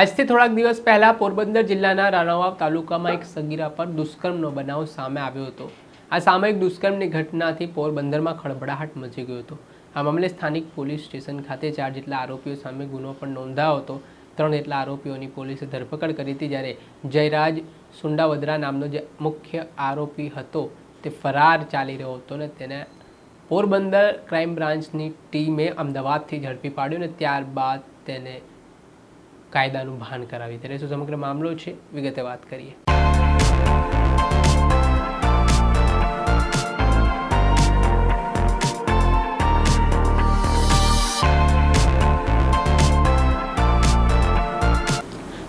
આજથી થોડાક દિવસ પહેલાં પોરબંદર જિલ્લાના રાણાવાવ તાલુકામાં એક સગીરા પર દુષ્કર્મનો બનાવ સામે આવ્યો હતો. આ સામૂહિક દુષ્કર્મની ઘટનાથી પોરબંદરમાં ખળભળાટ મચી ગયો હતો. આ મામલે સ્થાનિક પોલીસ સ્ટેશન ખાતે 4 જેટલા આરોપીઓ સામે ગુનો પણ નોંધાયો હતો. 3 જેટલા આરોપીઓની પોલીસે ધરપકડ કરી હતી, જ્યારે જયરાજ સુંડાવદરા નામનો જે મુખ્ય આરોપી હતો તે ફરાર ચાલી રહ્યો હતો અને તેને પોરબંદર ક્રાઇમ બ્રાન્ચની ટીમે અમદાવાદથી ઝડપી પાડ્યો અને ત્યારબાદ તેને કાયદાનું ભાન કરાવી. ત્યારે શું સમગ્ર મામલો છે, વિગતે વાત કરીએ.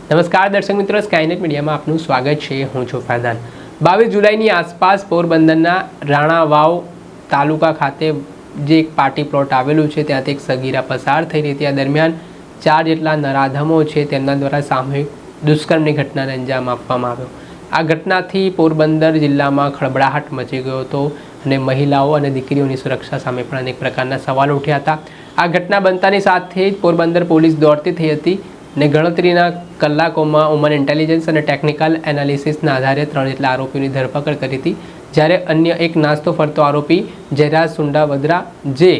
નમસ્કાર દર્શક મિત્રો, સ્કાયનેટ મીડિયામાં આપનું સ્વાગત છે. હું છું ફરદાન. 22 જુલાઈની આસપાસ પોરબંદરના રાણાવાવ તાલુકા ખાતે જે એક પાર્ટી પ્લોટ આવેલું છે ત્યાંથી એક સગીરા પસાર થઈ રહી હતી. આ દરમિયાન 4 જેટલા નરાધમો છે તેમના દ્વારા સામૂહિક દુષ્કર્મની ઘટનાને અંજામ આપવામાં આવ્યો. આ ઘટનાથી પોરબંદર જિલ્લામાં ખળભળાટ મચી ગયો હતો અને મહિલાઓ અને દીકરીઓની સુરક્ષા સામે પણ અનેક પ્રકારના સવાલો ઉઠ્યા હતા. આ ઘટના બનતાની સાથે જ પોરબંદર પોલીસ દોડતી થઈ હતી અને ગણતરીના કલાકોમાં હ્યુમન ઇન્ટેલિજન્સ અને ટેકનિકલ એનાલિસિસના આધારે 3 જેટલા આરોપીઓની ધરપકડ કરી હતી. જ્યારે અન્ય એક નાસ્તો ફરતો આરોપી જયરાજ સુંડાવદરા જે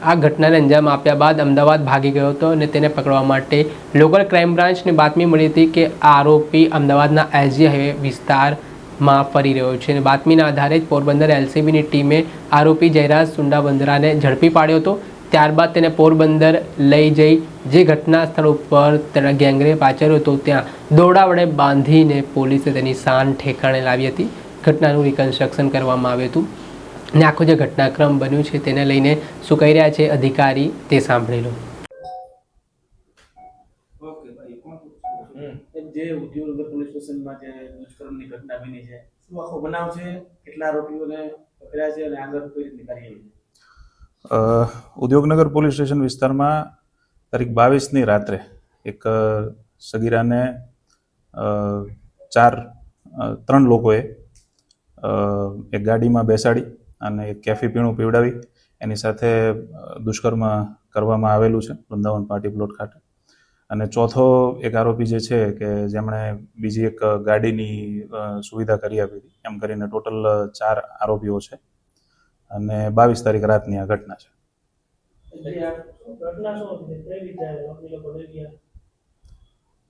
આ ઘટનાને અંજામ આપ્યા બાદ અમદાવાદ ભાગી ગયો હતો અને તેને પકડવા માટે લોકલ ક્રાઇમ બ્રાન્ચને બાતમી મળી હતી કે આ આરોપી અમદાવાદના એસજી હાઈવે વિસ્તારમાં ફરી રહ્યો છે અને બાતમીના આધારે જ પોરબંદર એલસીબીની ટીમે આરોપી જયરાજ સુંડાવદરાને ઝડપી પાડ્યો હતો. ત્યારબાદ તેને પોરબંદર લઈ જઈ જે ઘટના સ્થળ ઉપર તેના ગેંગરેપ આચર્યો હતો ત્યાં દોરડા વડે બાંધીને પોલીસે તેની શાન ઠેકાણે લાવી હતી. ઘટનાનું રિકન્સ્ટ્રક્શન કરવામાં આવ્યું હતું અને આખો જે ઘટનાક્રમ બન્યું છે તેને લઈને શું કહી રહ્યા છે અધિકારી તે સાંભળી લો. જે ઉદ્યોગનગર પોલીસ સ્ટેશનમાં જે દુષ્કર્મની ઘટના બની છે, શું આખો બનાવ છે, કેટલા આરોપીઓને પકડ્યા છે અને આગળ કઈ રીતની કાર્યવાહી? ઉદ્યોગનગર પોલીસ સ્ટેશન વિસ્તારમાં તારીખ 22ની રાત્રે એક સગીરાને 3 લોકોએ એક ગાડીમાં બેસાડી અને એક કેફી પીણું પીવડાવી એની સાથે દુષ્કર્મ કરવામાં આવેલું છે વૃંદાવન પાર્ટી પ્લોટ ખાતે. અને ચોથો એક આરોપી જે છે કે જેમણે બીજી એક ગાડીની સુવિધા કરી આપી હતી. એમ કરીને ટોટલ 4 આરોપીઓ છે અને 22 તારીખ રાતની આ ઘટના છે.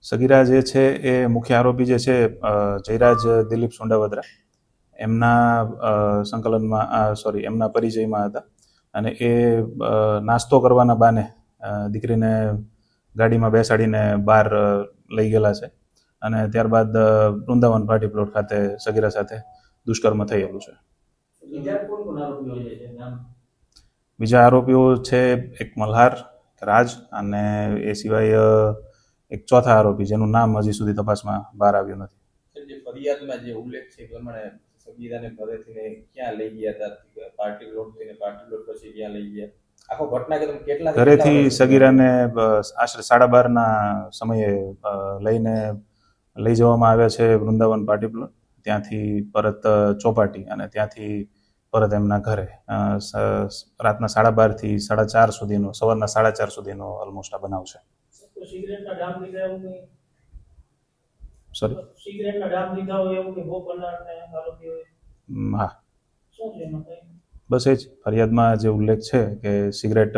સગીરા જે છે એ મુખ્ય આરોપી જે છે જયરાજ દિલીપ સુંડાવદરા એમના એમના પરિચયમાં હતા અને એ નાસ્તો કરવાના બાને દીકરીને ગાડીમાં બેસાડીને બહાર લઈ ગયેલા છે અને ત્યારબાદ વૃંદાવન પાર્ટી પ્લોટ ખાતે સગીરા સાથે દુષ્કર્મ થયેલું છે. બીજા આરોપીઓ છે એક મલ્હાર, રાજ અને એ સિવાય એક ચોથા આરોપી જેનું નામ હજી સુધી તપાસમાં બહાર આવ્યું નથી. ફરિયાદમાં જે ઉલ્લેખ છે પ્રમાણે સગીરાને ઘરેથી ક્યાં લઈ ગયા હતા, પાર્ટી પ્લોટથી પાર્ટી પ્લોટ પછી ક્યાં લઈ ગયા, આખો ઘટના કે કેટલા ઘરેથી સગીરાને આશરે 12:30ના સમયે લઈ જવામાં આવ્યા છે વૃંદાવન પાર્ટી પ્લોટ, ત્યાંથી પરત ચોપાટી અને ત્યાંથી પરત એમના ઘરે રાતના 12:30 થી 4:30 સુધીનો, સવારના 4:30 સુધીનો ઓલમોસ્ટ આ બનાવ છે. હા, બસ એ જ ફરિયાદમાં જે ઉલ્લેખ છે કે સિગરેટ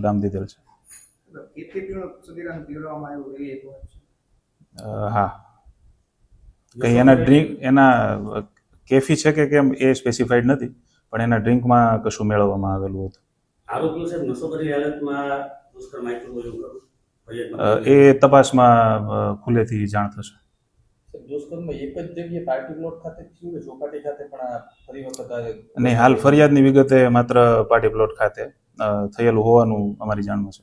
ડામ દીધેલ છે. હા, કઈ એના કેફી છે કે કેમ એ સ્પેસિફાઈડ નથી, પણ એના ડ્રિંકમાં કશું મેળવવામાં આવેલું હતું. એ તપાસમાં ખુલ્લેથી જાણ થશે. નહીં, હાલ ફરિયાદની વિગતે માત્ર પાર્ટી પ્લોટ ખાતે થયેલું હોવાનું અમારી જાણમાં છે.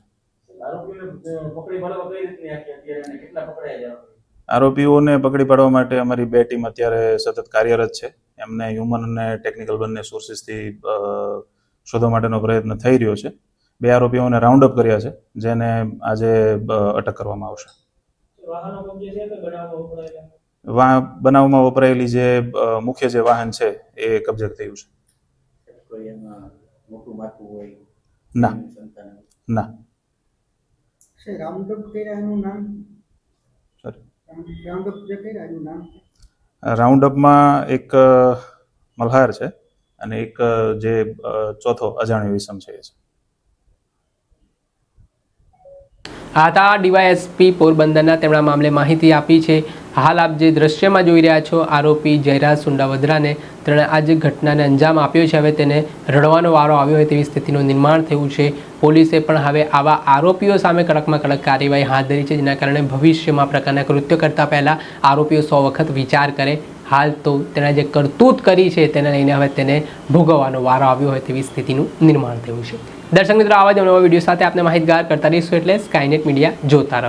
આરોપીઓને પકડી પાડવા માટે અમારી 2 ટીમ અત્યારે સતત કાર્યરત છે. એમને હ્યુમન અને ટેકનિકલ બંને સોર્સિસથી શોધવા માટેનો પ્રયત્ન થઈ રહ્યો છે. 2 આરોપીઓને રાઉન્ડ અપ કર્યા છે, જેને આજે અટક કરવામાં આવશે. બનાવમાં વપરાયેલી જે મુખ્ય જે વાહન છે એ કબજે થયું છે. ના. રાઉન્ડઅપમાં એક મલ્હાર છે અને એક જે ચોથો અજાણ્યો ઈસમ છે એ છે. આ હતા ડીવાયએસપી પોરબંદરના, તેમના મામલે માહિતી આપી છે. હાલ આપ જે દ્રશ્યમાં જોઈ રહ્યા છો, આરોપી જયરાજ સુંડાવદરાને તેણે આ જે ઘટનાને અંજામ આપ્યો છે, હવે તેને રડવાનો વારો આવ્યો હોય તેવી સ્થિતિનું નિર્માણ થયું છે. પોલીસે પણ હવે આવા આરોપીઓ સામે કડકમાં કડક કાર્યવાહી હાથ ધરી છે, જેના કારણે ભવિષ્યમાં પ્રકારના કૃત્ય કરતા પહેલાં આરોપીઓ 100 વખત વિચાર કરે. હાલ તો તેણે જે કરતૂત કરી છે તેને લઈને હવે તેને ભોગવવાનો વારો આવ્યો હોય તેવી સ્થિતિનું નિર્માણ થયું છે. દર્શક મિત્રો, આવા જ નવા વિડીયો સાથે આપને માહિતગાર કરતા રહીશું, એટલે સ્કાયનેટ મીડિયા જોતા રહો.